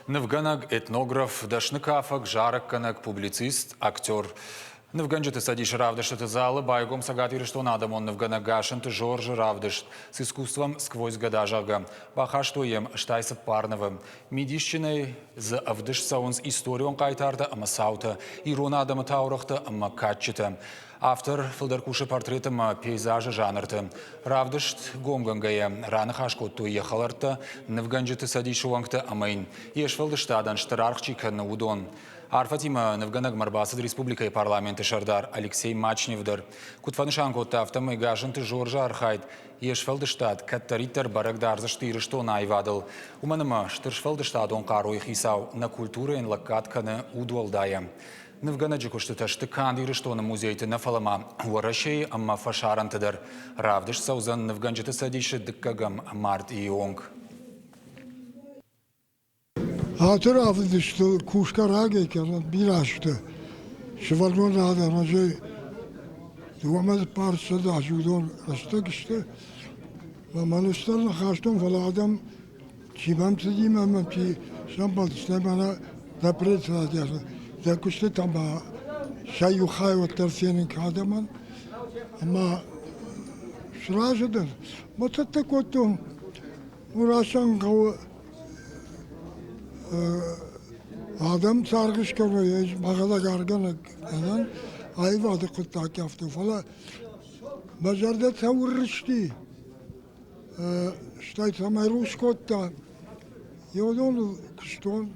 Невганаг этнограф, дашныкафак, жаракканак, публицист, актер. Невганджеты садиш равдышты залы, байгом сагатиры, что надо, он невганагашен, Жорж равдыш, с искусством сквозь года жага. Баха что ем, штайса парновым. Мидищиной за авдыш саунс историон кайтарда, ама саута, ирона адама таурахта, ама катчита. Автор филдаркуша портретом пейзажа жанрты. Равдышт гомгангая, раны хашкотту ехаларта, невганджеты садиш уангта амайн. Еш филдыштадан штарархчика на удон. Арфатима Невганаг Марбасад Республика и парламенты Шардар Алексей Мачневдар. Кутфанышанко тафтам и гашенты Жоржа Архайд. Ешфелдештад Каттаритер Барагдар за штыры что найвадал. Уманама штыршфелдештад он кару их исау на культуры ин лакатканы удуалдая. Невганаджику что-то штыкандиры что на музейте на фалама. Уарашей амма фашарантадар. Равдыш саузан Невганджиты садиши дыккагам март и онг. Hatır işte kuşkara geçer bir açtı. Şıvarmon adam önce duvamaz parçası da judon açtık işte. Ve manuslarla kaçtım falan adam çibam sediğim ama ki şambal işte bana depret sadece. Ya kuşta tamba şey yuhay o tersiyenin kademon ama şuracıdır. Mutatta koydum. Uğraşan kavu adam sargış görüyor, bağla gargana falan, ayvadı kuttak yaptı falan. Bazarda tavırıştı. İşte tamam Ruskotta, yolunu kışton.